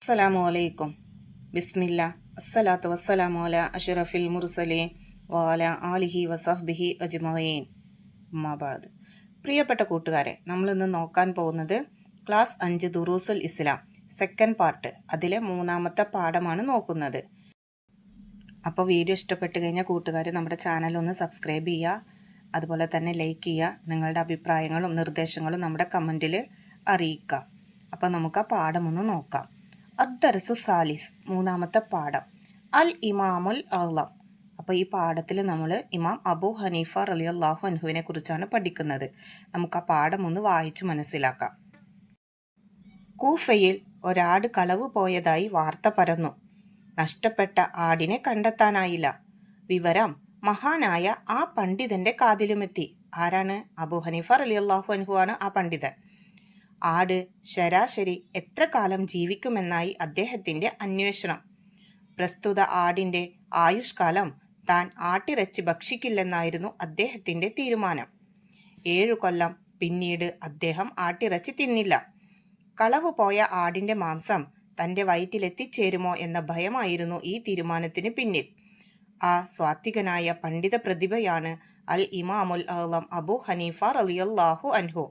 അസ്സലാമു അലൈക്കും. ബിസ്മില്ല. അസ്സലാത്തു വസ്സലാമു അലാ അഷ്റഫിൽ മുർസലീൻ വഅലാ ആലിഹി വസഹ്ബിഹി അജ്മഈൻ. അമ്മാ ബഅദ്. പ്രിയപ്പെട്ട കൂട്ടുകാരെ, നമ്മളിന്ന് നോക്കാൻ പോകുന്നത് ക്ലാസ് 5 ദുറൂസുൽ ഇസ്ലാം സെക്കൻഡ് പാർട്ട്, അതിലെ 3-ാമത്തെ പാഠമാണ് നോക്കുന്നത്. അപ്പോൾ വീഡിയോ ഇഷ്ടപ്പെട്ട് കഴിഞ്ഞാൽ കൂട്ടുകാർ നമ്മുടെ ചാനൽ ഒന്ന് സബ്സ്ക്രൈബ് ചെയ്യുക, അതുപോലെ തന്നെ ലൈക്ക് ചെയ്യുക. നിങ്ങളുടെ അഭിപ്രായങ്ങളും നിർദ്ദേശങ്ങളും നമ്മുടെ കമൻറ്റിൽ അറിയിക്കുക. അപ്പോൾ നമുക്ക് ആ പാഠം ഒന്ന് നോക്കാം. അദ്ദർസു സാലിസ്, 3-ാമത്തെ പാഠം, അൽ ഇമാമുൽ അഅ്ലം. അപ്പോൾ ഈ പാഠത്തിൽ നമ്മൾ ഇമാം അബൂ ഹനീഫ റളിയല്ലാഹു അൻഹുവിനെ കുറിച്ചാണ് പഠിക്കുന്നത്. നമുക്ക് ആ പാഠം ഒന്ന് വായിച്ച് മനസ്സിലാക്കാം. കൂഫയിൽ ഒരാട് കളവ് പോയതായി വാർത്ത പരന്നു. നഷ്ടപ്പെട്ട ആടിനെ കണ്ടെത്താനായില്ല. വിവരം മഹാനായ ആ പണ്ഡിതന്റെ കാതിലുമെത്തി. ആരാണ്? അബൂ ഹനീഫ റളിയല്ലാഹു അൻഹു ആണ് ആ പണ്ഡിതൻ. ആട് ശരാശരി എത്ര കാലം ജീവിക്കുമെന്നായി അദ്ദേഹത്തിന്റെ അന്വേഷണം. പ്രസ്തുത ആടിന്റെ ആയുഷ്കാലം താൻ ആട്ടിറച്ചി ഭക്ഷിക്കില്ലെന്നായിരുന്നു അദ്ദേഹത്തിന്റെ തീരുമാനം. 7 കൊല്ലം പിന്നീട് അദ്ദേഹം ആട്ടിറച്ചി തിന്നില്ല. കളവ് പോയ ആടിന്റെ മാംസം തന്റെ വയറ്റിലെത്തിച്ചേരുമോ എന്ന ഭയമായിരുന്നു ഈ തീരുമാനത്തിന് പിന്നിൽ. ആ സ്വാത്വികനായ പണ്ഡിത പ്രതിഭയാണ് അൽ ഇമാമുൽ അഅ്ലം അബൂ ഹനീഫ റളിയല്ലാഹു അൻഹു.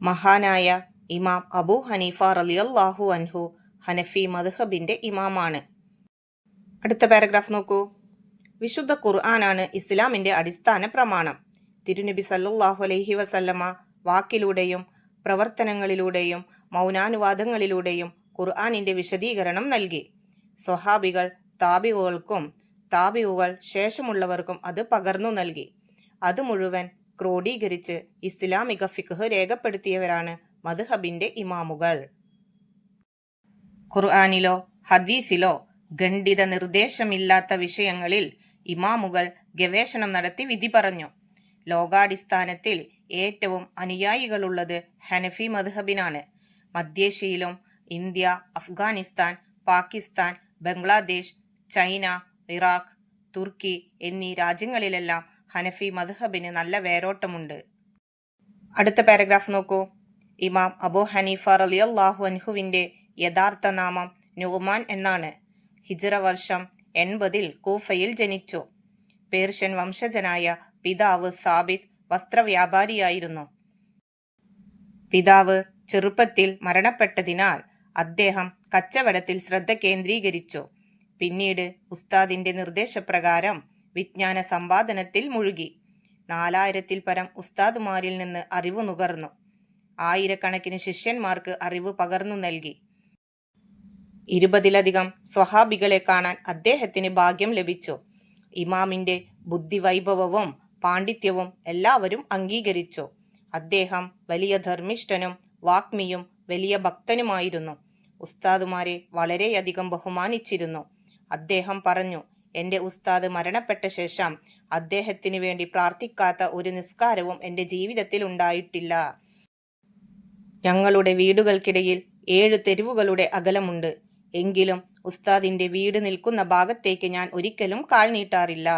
മഹാനായ ഇമാം അബൂ ഹനീഫ റളിയല്ലാഹു അൻഹു ഹനഫി മദ്ഹബിന്റെ ഇമാമാണ്. അടുത്ത പാരഗ്രാഫ് നോക്കൂ. വിശുദ്ധ ഖുർആനാണ് ഇസ്ലാമിന്റെ അടിസ്ഥാന പ്രമാണം. തിരുനബി സല്ലല്ലാഹു അലൈഹി വസല്ലമ വാക്കിലൂടെയും പ്രവർത്തനങ്ങളിലൂടെയും മൗനാനുവാദങ്ങളിലൂടെയും ഖുർആനിന്റെ വിശദീകരണം നൽകി. സ്വഹാബികൾ താബിഉകൾക്കും താബിഉകൾ ശേഷമുള്ളവർക്കും അത് പകർന്നു നൽകി. അത് മുഴുവൻ ക്രോഡീകരിച്ച് ഇസ്ലാമിക ഫിഖ് രേഖപ്പെടുത്തിയവരാണ് മദ്ഹബിന്റെ ഇമാമുകൾ. ഖുർആനിലോ ഹദീസിലോ ഖണ്ഡിത നിർദ്ദേശമില്ലാത്ത വിഷയങ്ങളിൽ ഇമാമുകൾ ഗവേഷണം നടത്തി വിധി പറഞ്ഞു. ലോകാടിസ്ഥാനത്തിൽ ഏറ്റവും അനുയായികളുള്ളത് ഹനഫി മദ്ഹബിനാണ്. മധ്യേഷ്യയിലും India, Afghanistan, Pakistan, Bangladesh, China, Iraq, തുർക്കി എന്നീ രാജ്യങ്ങളിലെല്ലാം ഹനഫി മദ്ഹബിന് നല്ല വേരോട്ടമുണ്ട്. അടുത്ത പാരഗ്രാഫ് നോക്കൂ. ഇമാം അബൂ ഹനീഫ റളിയല്ലാഹു അൻഹുവിന്റെ യഥാർത്ഥ നാമം നുഅ്മാൻ എന്നാണ്. ഹിജ്റ വർഷം 80 കൂഫയിൽ ജനിച്ചു. പേർഷ്യൻ വംശജനായ പിതാവ് സാബിത് വസ്ത്രവ്യാപാരിയായിരുന്നു. പിതാവ് ചെറുപ്പത്തിൽ മരണപ്പെട്ടതിനാൽ അദ്ദേഹം കച്ചവടത്തിൽ ശ്രദ്ധ കേന്ദ്രീകരിച്ചു. പിന്നീട് ഉസ്താദിന്റെ നിർദ്ദേശപ്രകാരം വിജ്ഞാന സമ്പാദനത്തിൽ മുഴുകി. 4000-ൽ പരം ഉസ്താദുമാരിൽ നിന്ന് അറിവ് നുകർന്നു. ആയിരക്കണക്കിന് ശിഷ്യന്മാർക്ക് അറിവ് പകർന്നു നൽകി. 20-ലധികം സ്വഹാബികളെ കാണാൻ അദ്ദേഹത്തിന് ഭാഗ്യം ലഭിച്ചു. ഇമാമിന്റെ ബുദ്ധിവൈഭവവും പാണ്ഡിത്യവും എല്ലാവരും അംഗീകരിച്ചു. അദ്ദേഹം വലിയ ധർമ്മിഷ്ഠനും വാഗ്മിയും വലിയ ഭക്തനുമായിരുന്നു. ഉസ്താദുമാരെ വളരെയധികം ബഹുമാനിച്ചിരുന്നു. അദ്ദേഹം പറഞ്ഞു, എന്റെ ഉസ്താദ് മരണപ്പെട്ട ശേഷം അദ്ദേഹത്തിന് വേണ്ടി പ്രാർത്ഥിക്കാത്ത ഒരു നിസ്കാരവും എന്റെ ജീവിതത്തിൽ ഉണ്ടായിട്ടില്ല. ഞങ്ങളുടെ വീടുകൾക്കിടയിൽ 7 തെരുവുകളുടെ അകലമുണ്ട്. എങ്കിലും ഉസ്താദിന്റെ വീട് നിൽക്കുന്ന ഭാഗത്തേക്ക് ഞാൻ ഒരിക്കലും കാൽ നീട്ടാറില്ല.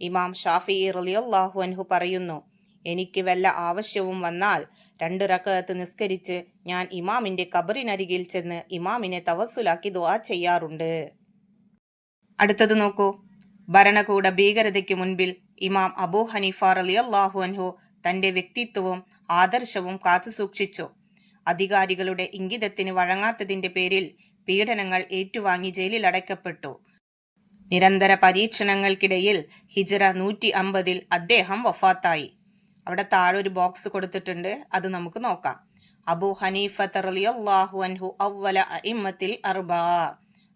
ഇമാം ഷാഫിഈ റളിയല്ലാഹു അൻഹു പറയുന്നു, എനിക്ക് വല്ല ആവശ്യവും വന്നാൽ 2 റക്അത്ത് നിസ്കരിച്ച് ഞാൻ ഇമാമിന്റെ ഖബറിനരികിൽ ചെന്ന് ഇമാമിനെ തവസ്സുലാക്കി ദുആ ചെയ്യാറുണ്ട്. അടുത്തത് നോക്കൂ. ഭരണകൂട ഭീകരതയ്ക്ക് മുൻപിൽ ഇമാം അബൂ ഹനീഫ റളിയല്ലാഹു അൻഹു തന്റെ വ്യക്തിത്വവും ആദർശവും കാത്തുസൂക്ഷിച്ചു. അധികാരികളുടെ ഇംഗിതത്തിന് വഴങ്ങാത്തതിന്റെ പേരിൽ പീഡനങ്ങൾ ഏറ്റുവാങ്ങി ജയിലിൽ അടയ്ക്കപ്പെട്ടു. നിരന്തര പരീക്ഷണങ്ങൾക്കിടയിൽ ഹിജ്റ 150-ൽ അദ്ദേഹം വഫാത്തായി. അവിടെ താഴെ ഒരു ബോക്സ് കൊടുത്തിട്ടുണ്ട്, അത് നമുക്ക് നോക്കാം. അബൂ ഹനീഫ റളിയല്ലാഹു അൻഹു അവ്വല അഇമ്മത്തിൽ അർബഅ.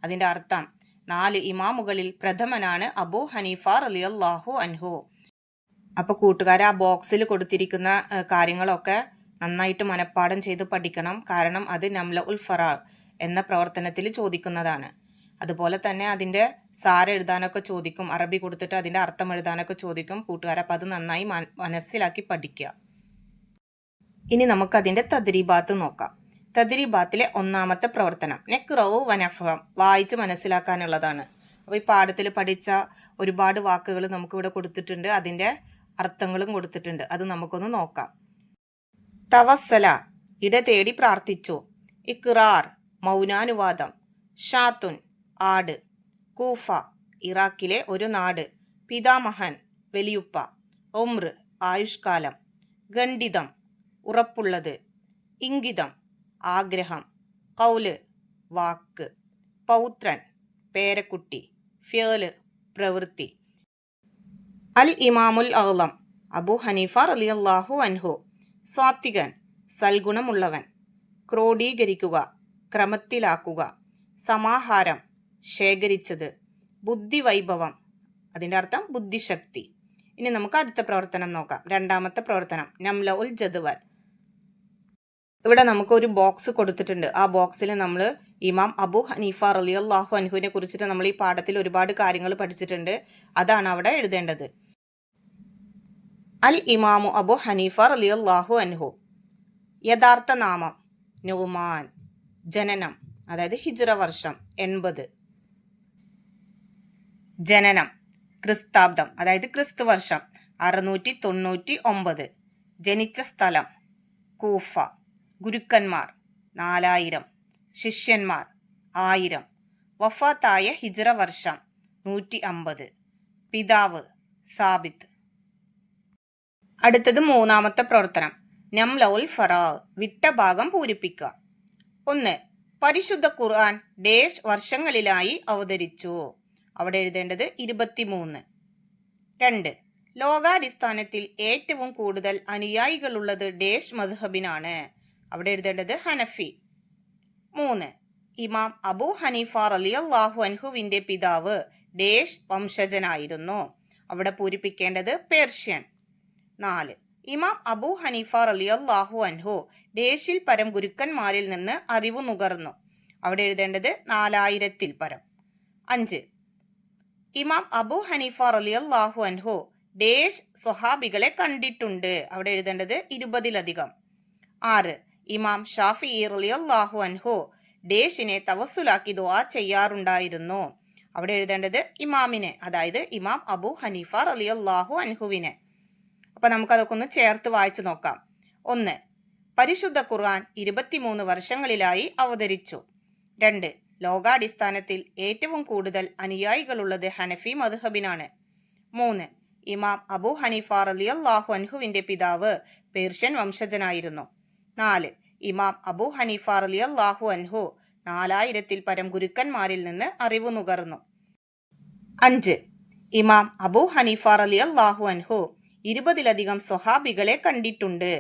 അതിന്റെ അർത്ഥം 4 ഇമാമുകളിൽ പ്രഥമനാണ് അബൂ ഹനീഫ റളിയല്ലാഹു അൻഹു. അപ്പോൾ കൂട്ടുകാരെ, ആ ബോക്സിൽ കൊടുത്തിരിക്കുന്ന കാര്യങ്ങളൊക്കെ നന്നായിട്ട് മനഃപ്പാഠം ചെയ്ത് പഠിക്കണം. കാരണം അത് നംലഉൽ ഫറാ എന്ന പ്രവർത്തനത്തിൽ ചോദിക്കുന്നതാണ്. അതുപോലെ തന്നെ അതിൻ്റെ സാരം എഴുതാനൊക്കെ ചോദിക്കും. അറബി കൊടുത്തിട്ട് അതിൻ്റെ അർത്ഥം എഴുതാനൊക്കെ ചോദിക്കും കൂട്ടുകാരെ. അപ്പോൾ അത് നന്നായി മനസ്സിലാക്കി പഠിക്കുക. ഇനി നമുക്കതിൻ്റെ തദ്രീബാത്ത് നോക്കാം. തദ്രീബാത്തിലെ 1-ാമത്തെ പ്രവർത്തനം നെക്റഉ വനഫ്ഹം, വായിച്ച് മനസ്സിലാക്കാനുള്ളതാണ്. അപ്പോൾ ഈ പാഠത്തിൽ പഠിച്ച ഒരുപാട് വാക്കുകൾ നമുക്കിവിടെ കൊടുത്തിട്ടുണ്ട്, അതിൻ്റെ അർത്ഥങ്ങളും കൊടുത്തിട്ടുണ്ട്. അത് നമുക്കൊന്ന് നോക്കാം. തവസ്സല, ഇട തേടി പ്രാർത്ഥിച്ചു. ഇഖ്റാർ മൗനാനുവാദം, ഷാത്തുൻ ആട്, കൂഫ ഇറാഖിലെ ഒരു നാട്, പിതാമഹൻ വലിയുപ്പ, ഉംർ ആയുഷ്കാലം, ഖണ്ഡിതം ഉറപ്പുള്ളത്, ഇംഗിതം ആഗ്രഹം, കൗല് വാക്ക്, പൗത്രൻ പേരക്കുട്ടി, ഫിയല് പ്രവൃത്തി. അൽ ഇമാമുൽ അഅ്ലം അബൂ ഹനീഫ റളിയല്ലാഹു അൻഹു, സാത്വികൻ സൽഗുണമുള്ളവൻ, ക്രോഡീകരിക്കുക ക്രമത്തിലാക്കുക, സമാഹാരം ശേഖരിച്ചത്, ബുദ്ധിവൈഭവം അതിൻ്റെ അർത്ഥം ബുദ്ധിശക്തി. ഇനി നമുക്ക് അടുത്ത പ്രവർത്തനം നോക്കാം. രണ്ടാമത്തെ പ്രവർത്തനം നംല ഉൽ ജദ്വൽ. ഇവിടെ നമുക്ക് ഒരു ബോക്സ് കൊടുത്തിട്ടുണ്ട്. ആ ബോക്സിൽ നമ്മൾ ഇമാം അബൂ ഹനീഫ റളിയല്ലാഹു അൻഹുവിനെ കുറിച്ചിട്ട് നമ്മൾ ഈ പാഠത്തിൽ ഒരുപാട് കാര്യങ്ങൾ പഠിച്ചിട്ടുണ്ട്. അതാണ് അവിടെ എഴുതേണ്ടത്. അൽ ഇമാമു അബൂ ഹനീഫ റളിയല്ലാഹു അൻഹു. യഥാർത്ഥ നാമം നുഅ്മാൻ. ജനനം അതായത് ഹിജ്റ വർഷം 80. ജനനം ക്രിസ്താബ്ദം അതായത് ക്രിസ്തു വർഷം 699. ജനിച്ച സ്ഥലം കൂഫ. ഗുരുക്കന്മാർ 4000, ശിഷ്യന്മാർ 1000. വഫാത്തായ ഹിജ്റ വർഷം 150. പിതാവ് സാബിത്ത്. അടുത്തത് മൂന്നാമത്തെ പ്രവർത്തനം നംലഉൽ ഫറാഗ്. വിട്ട ഭാഗം പൂരിപ്പിക്കുക. 1. പരിശുദ്ധ ഖുർആൻ ഡേഷ് വർഷങ്ങളിലായി അവതരിച്ചു. അവിടെ എഴുതേണ്ടത് 23. 2. ലോകാടിസ്ഥാനത്തിൽ ഏറ്റവും കൂടുതൽ അനുയായികളുള്ളത് ഡേഷ് മദ്ഹബിനാണ്. അവിടെ എഴുതേണ്ടത് ഹനഫി. 3. ഇമാം അബൂ ഹനീഫ റളിയല്ലാഹു അൻഹുവിന്റെ പിതാവ് ഡേഷ് വംശജനായിരുന്നു. അവിടെ പൂരിപ്പിക്കേണ്ടത് പേർഷ്യൻ. 4. ഇമാം അബൂ ഹനീഫ റളിയല്ലാഹു അൻഹു ഡേഷിൽ പരം ഗുരുക്കന്മാരിൽ നിന്ന് അറിവ് നുകർന്നു. അവിടെ എഴുതേണ്ടത് 4000-ൽ പരം. 5. ഇമാം അബൂ ഹനീഫ റളിയല്ലാഹു അൻഹു ഡേഷ് സ്വഹാബികളെ കണ്ടിട്ടുണ്ട്. അവിടെ എഴുതേണ്ടത് 20-ലധികം. 6. ഇമാം ഷാഫിഈ റളിയല്ലാഹു അൻഹു ഡേഷിനെ തവസ്സുലാക്കി ദുആ ചെയ്യാറുണ്ടായിരുന്നു. അവിടെ എഴുതേണ്ടത് ഇമാമിനെ, അതായത് ഇമാം അബൂ ഹനീഫ റളിയല്ലാഹു അൻഹുവിനെ. അപ്പൊ നമുക്കതൊക്കെ ഒന്ന് ചേർത്ത് വായിച്ചു നോക്കാം. 1. പരിശുദ്ധ ഖുർആൻ 23 വർഷങ്ങളിലായി അവതരിച്ചു. 2. ലോകാടിസ്ഥാനത്തിൽ ഏറ്റവും കൂടുതൽ അനുയായികളുള്ളത് ഹനഫി മദ്ഹബിനാണ്. 3. ഇമാം അബൂ ഹനീഫ റളിയല്ലാഹു അൻഹുവിന്റെ പിതാവ് പേർഷ്യൻ വംശജനായിരുന്നു. 4. ഇമാം അബൂ ഹനീഫ റളിയല്ലാഹു അൻഹു 4000-ൽ പരം ഗുരുക്കന്മാരിൽ നിന്ന് അറിവ് നുകർന്നു. 5. ഇമാം അബൂ ഹനീഫ റളിയല്ലാഹു അൻഹു 20-ലധികം സ്വഹാബികളെ കണ്ടിട്ടുണ്ട്.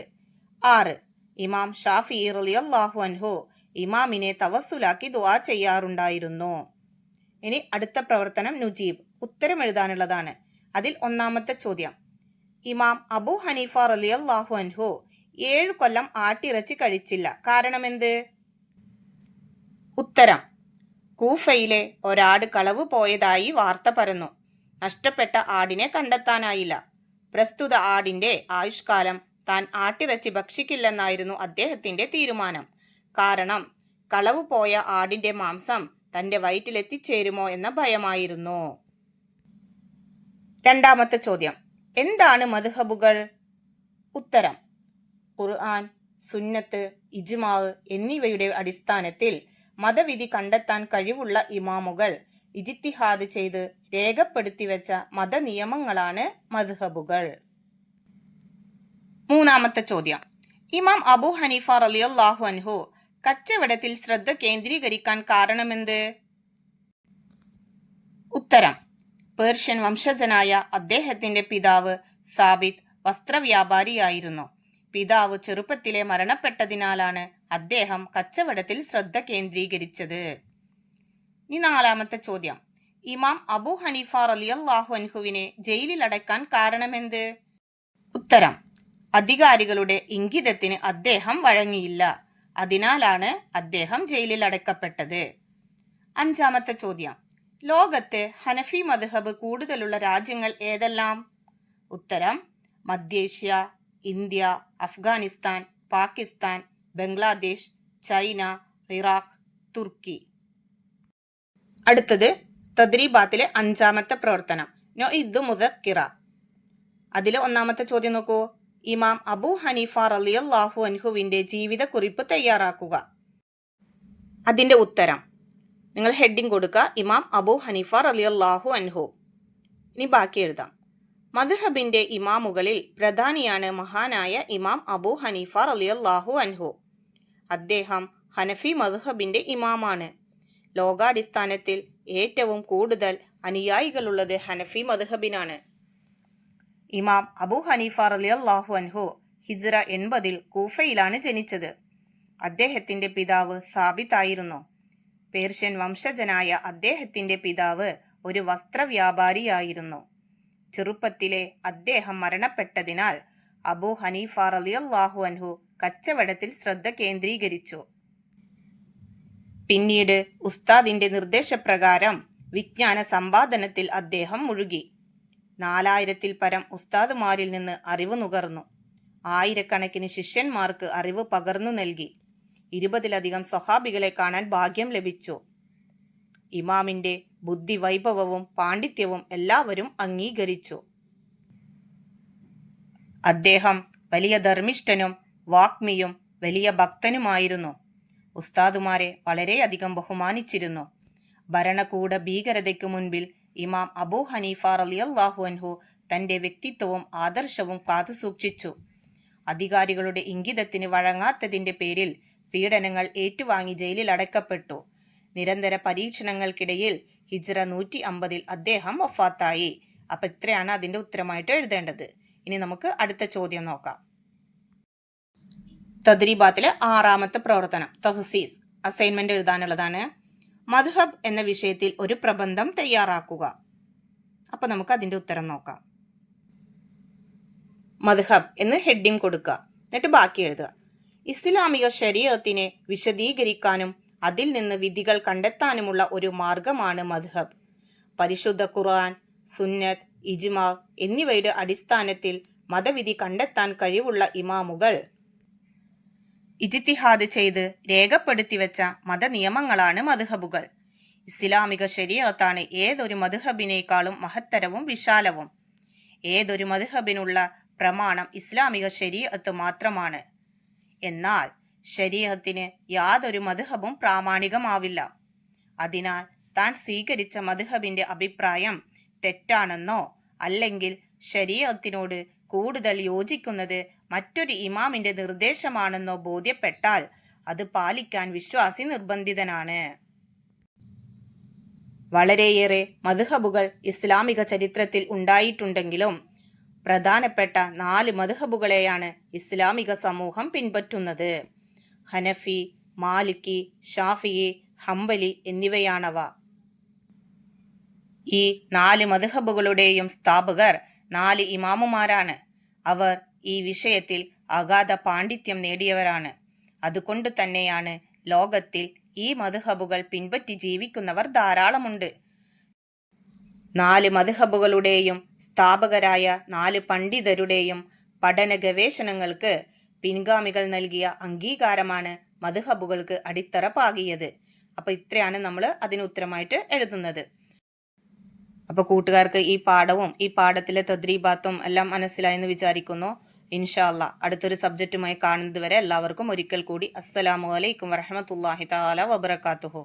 6. ഇമാം ഷാഫിഈ റളിയല്ലാഹു അൻഹു ഇമാമിനെ തവസ്സുലാക്കി ദുആ ചെയ്യാറുണ്ടായിരുന്നു. ഇനി അടുത്ത പ്രവർത്തനം നുജീബ്, ഉത്തരം എഴുതാനുള്ളതാണ്. അതിൽ ഒന്നാമത്തെ ചോദ്യം, ഇമാം അബൂ ഹനീഫ റളിയല്ലാഹു അൻഹു 7 കൊല്ലം ആട്ടിറച്ചി കഴിച്ചില്ല, കാരണമെന്ത്? ഉത്തരം, കൂഫയിലെ ഒരാട് കളവ് പോയതായി വാർത്ത പരന്നു. നഷ്ടപ്പെട്ട ആടിനെ കണ്ടെത്താനായില്ല. പ്രസ്തുത ആടിന്റെ ആയുഷ്കാലം താൻ ആട്ടിറച്ചി ഭക്ഷിക്കില്ലെന്നായിരുന്നു അദ്ദേഹത്തിന്റെ തീരുമാനം. കാരണം കളവ് പോയ ആടിന്റെ മാംസം തന്റെ വയറ്റിലെത്തിച്ചേരുമോ എന്ന ഭയമായിരുന്നു. രണ്ടാമത്തെ ചോദ്യം, എന്താണ് മദ്ഹബുകൾ? ഉത്തരം, ഖുർആൻ, സുന്നത്ത്, ഇജ്മാ എന്നിവയുടെ അടിസ്ഥാനത്തിൽ മതവിധി കണ്ടെത്താൻ കഴിവുള്ള ഇമാമുകൾ ഇജ്തിഹാദ് ചെയ്ത് രേഖപ്പെടുത്തിവെച്ച മതനിയമങ്ങളാണ് മദ്ഹബുകൾ. മൂന്നാമത്തെ ചോദ്യം, ഇമാം അബൂ ഹനീഫ റളിയല്ലാഹു അൻഹു കച്ചവടത്തിൽ ശ്രദ്ധ കേന്ദ്രീകരിക്കാൻ കാരണമെന്ത്? ഉത്തരം, പേർഷ്യൻ വംശജനായ അദ്ദേഹത്തിന്റെ പിതാവ് സാബിത്ത് വസ്ത്രവ്യാപാരിയായിരുന്നു. പിതാവ് ചെറുപ്പത്തിലെ മരണപ്പെട്ടതിനാലാണ് അദ്ദേഹം കച്ചവടത്തിൽ ശ്രദ്ധ കേന്ദ്രീകരിച്ചത്. ഇനി നാലാമത്തെ ചോദ്യം, ഇമാം അബൂ ഹനീഫ റളിയല്ലാഹു അൻഹുവിനെ ജയിലിൽ അടയ്ക്കാൻ കാരണമെന്ത്? ഉത്തരം, അധികാരികളുടെ ഇംഗിതത്തിന് അദ്ദേഹം വഴങ്ങിയില്ല. അതിനാലാണ് അദ്ദേഹം ജയിലിൽ അടയ്ക്കപ്പെട്ടത്. അഞ്ചാമത്തെ ചോദ്യം, ലോകത്ത് ഹനഫി മദ്ഹബ് കൂടുതലുള്ള രാജ്യങ്ങൾ ഏതെല്ലാം? ഉത്തരം, മധ്യേഷ്യ, India, Afghanistan, Pakistan, Bangladesh, China, Iraq, തുർക്കി. അടുത്തത് തദ്രീബാത്തിലെ 5ാമത്തെ പ്രവർത്തനം നൊഇദ് മുദക്കിറ. അതിലെ ഒന്നാമത്തെ ചോദ്യം നോക്കൂ, ഇമാം അബൂ ഹനീഫ റളിയല്ലാഹു അൻഹുവിന്റെ ജീവിതക്കുറിപ്പ് തയ്യാറാക്കുക. അതിൻ്റെ ഉത്തരം നിങ്ങൾ ഹെഡിങ് കൊടുക്കുക ഇമാം അബൂ ഹനീഫ റളിയല്ലാഹു അൻഹു. ഇനി ബാക്കി എഴുതാം. മദ്ഹബിന്റെ ഇമാമുകളിൽ പ്രധാനിയാണ് മഹാനായ ഇമാം അബൂ ഹനീഫ റളിയല്ലാഹു അൻഹു. അദ്ദേഹം ഹനഫി മദ്ഹബിന്റെ ഇമാമാണ്. ലോകാടിസ്ഥാനത്തിൽ ഏറ്റവും കൂടുതൽ അനുയായികളുള്ളത് ഹനഫി മദ്ഹബിനാണ്. ഇമാം അബൂ ഹനീഫ റളിയല്ലാഹു അൻഹു ഹിജ്റ 80 കൂഫയിലാണ് ജനിച്ചത്. അദ്ദേഹത്തിന്റെ പിതാവ് സാബിത്ത് ആയിരുന്നു. പേർഷ്യൻ വംശജനായ അദ്ദേഹത്തിന്റെ പിതാവ് ഒരു വസ്ത്രവ്യാപാരിയായിരുന്നു. ചെറുപ്പത്തിലെ അദ്ദേഹം മരണപ്പെട്ടതിനാൽ അബൂ ഹനീഫ റളിയല്ലാഹു അൻഹു കച്ചവടത്തിൽ ശ്രദ്ധ കേന്ദ്രീകരിച്ചു. പിന്നീട് ഉസ്താദിന്റെ നിർദ്ദേശപ്രകാരം വിജ്ഞാന സമ്പാദനത്തിൽ അദ്ദേഹം മുഴുകി. 4000-ൽ പരം ഉസ്താദുമാരിൽ നിന്ന് അറിവ് നുകർന്നു. ആയിരക്കണക്കിന് ശിഷ്യന്മാർക്ക് അറിവ് പകർന്നു നൽകി. 20-ലധികം സ്വഹാബികളെ കാണാൻ ഭാഗ്യം ലഭിച്ചു. ഇമാമിന്റെ ബുദ്ധി വൈഭവവും പാണ്ഡിത്യവും എല്ലാവരും അംഗീകരിച്ചു. അദ്ദേഹം വലിയ ധർമ്മിഷ്ഠനും വാഗ്മിയും വലിയ ഭക്തനുമായിരുന്നു. ഉസ്താദുമാരെ വളരെയധികം ബഹുമാനിച്ചിരുന്നു. ഭരണകൂട ഭീകരതയ്ക്ക് മുൻപിൽ ഇമാം അബൂ ഹനീഫ റളിയല്ലാഹു അൻഹു തന്റെ വ്യക്തിത്വവും ആദർശവും കാത്തുസൂക്ഷിച്ചു. അധികാരികളുടെ ഇംഗിതത്തിന് വഴങ്ങാത്തതിന്റെ പേരിൽ പീഡനങ്ങൾ ഏറ്റുവാങ്ങി ജയിലിൽ അടയ്ക്കപ്പെട്ടു. നിരന്തര പരീക്ഷണങ്ങൾക്കിടയിൽ ഹിജ്റ 150-ൽ അദ്ദേഹം വഫാത്തായി. അപ്പൊ ഇത്രയാണ് അതിന്റെ ഉത്തരമായിട്ട് എഴുതേണ്ടത്. ഇനി നമുക്ക് അടുത്ത ചോദ്യം നോക്കാം. തദ്രീബാത്തിലെ 6ാമത്തെ പ്രവർത്തനം തഹ്സീസ് അസൈൻമെന്റ് എഴുതാനുള്ളതാണ്. മദ്ഹബ് എന്ന വിഷയത്തിൽ ഒരു പ്രബന്ധം തയ്യാറാക്കുക. അപ്പൊ നമുക്ക് അതിന്റെ ഉത്തരം നോക്കാം. മദ്ഹബ് എന്ന് ഹെഡിങ് കൊടുക്കുക, എന്നിട്ട് ബാക്കി എഴുതുക. ഇസ്ലാമിക ശരീഅത്തിനെ വിശദീകരിക്കാനും അതിൽ നിന്ന് വിധികൾ കണ്ടെത്താനുമുള്ള ഒരു മാർഗമാണ് മദ്ഹബ്. പരിശുദ്ധ ഖുർആൻ, സുന്നത്ത്, ഇജ്മാ എന്നിവയുടെ അടിസ്ഥാനത്തിൽ മതവിധി കണ്ടെത്താൻ കഴിവുള്ള ഇമാമുകൾ ഇജ്തിഹാദ് ചെയ്ത് രേഖപ്പെടുത്തി വെച്ച മതനിയമങ്ങളാണ് മദ്ഹബുകൾ. ഇസ്ലാമിക ശരീഅത്താണ് ഏതൊരു മദ്ഹബിനേക്കാളും മഹത്തരവും വിശാലവും. ഏതൊരു മദ്ഹബിനുള്ള പ്രമാണം ഇസ്ലാമിക ശരീഅത്ത് മാത്രമാണ്. എന്നാൽ ശരീഅത്തിന് യാതൊരു മദ്ഹബും പ്രാമാണികമാവില്ല. അതിനാൽ താൻ സ്വീകരിച്ച മദ്ഹബിന്റെ അഭിപ്രായം തെറ്റാണെന്നോ അല്ലെങ്കിൽ ശരീഅത്തിനോട് കൂടുതൽ യോജിക്കുന്നത് മറ്റൊരു ഇമാമിന്റെ നിർദ്ദേശമാണെന്നോ ബോധ്യപ്പെട്ടാൽ അത് പാലിക്കാൻ വിശ്വാസി നിർബന്ധിതനാണ്. വളരെയേറെ മദ്ഹബുകൾ ഇസ്ലാമിക ചരിത്രത്തിൽ ഉണ്ടായിട്ടുണ്ടെങ്കിലും പ്രധാനപ്പെട്ട 4 മദ്ഹബുകളെയാണ് ഇസ്ലാമിക സമൂഹം പിൻപറ്റുന്നത്. ഹനഫി, മാലിക്കി, ഷാഫിഈ, ഹംബലി എന്നിവയാണവ. ഈ 4 മദ്ഹബുകളുടെയും സ്ഥാപകർ 4 ഇമാമുമാരാണ്. അവർ ഈ വിഷയത്തിൽ അഗാധ പാണ്ഡിത്യം നേടിയവരാണ്. അതുകൊണ്ട് തന്നെയാണ് ലോകത്തിൽ ഈ മദ്ഹബുകൾ പിൻപറ്റി ജീവിക്കുന്നവർ ധാരാളമുണ്ട്. 4 മദ്ഹബുകളുടെയും സ്ഥാപകരായ 4 പണ്ഡിതരുടെയും പഠന ഗവേഷണങ്ങൾക്ക് പിൻഗാമികൾ നൽകിയ അംഗീകാരമാണ് മദ്ഹബുകൾക്ക് അടിത്തറ പാകിയത്. അപ്പൊ ഇത്രയാണ് നമ്മൾ അതിന് ഉത്തരമായിട്ട് എഴുതുന്നത്. അപ്പൊ കൂട്ടുകാർക്ക് ഈ പാഠവും ഈ പാഠത്തിലെ തദ്രീബാത്തും എല്ലാം മനസ്സിലായെന്ന് വിചാരിക്കുന്നു. ഇൻഷാ അല്ലാഹ് അടുത്തൊരു സബ്ജക്റ്റുമായി കാണുന്നത് വരെ എല്ലാവർക്കും ഒരിക്കൽ കൂടി അസ്സലാമു അലൈക്കും വറഹ്മത്തുള്ളാഹി തആല വബറകാതുഹു.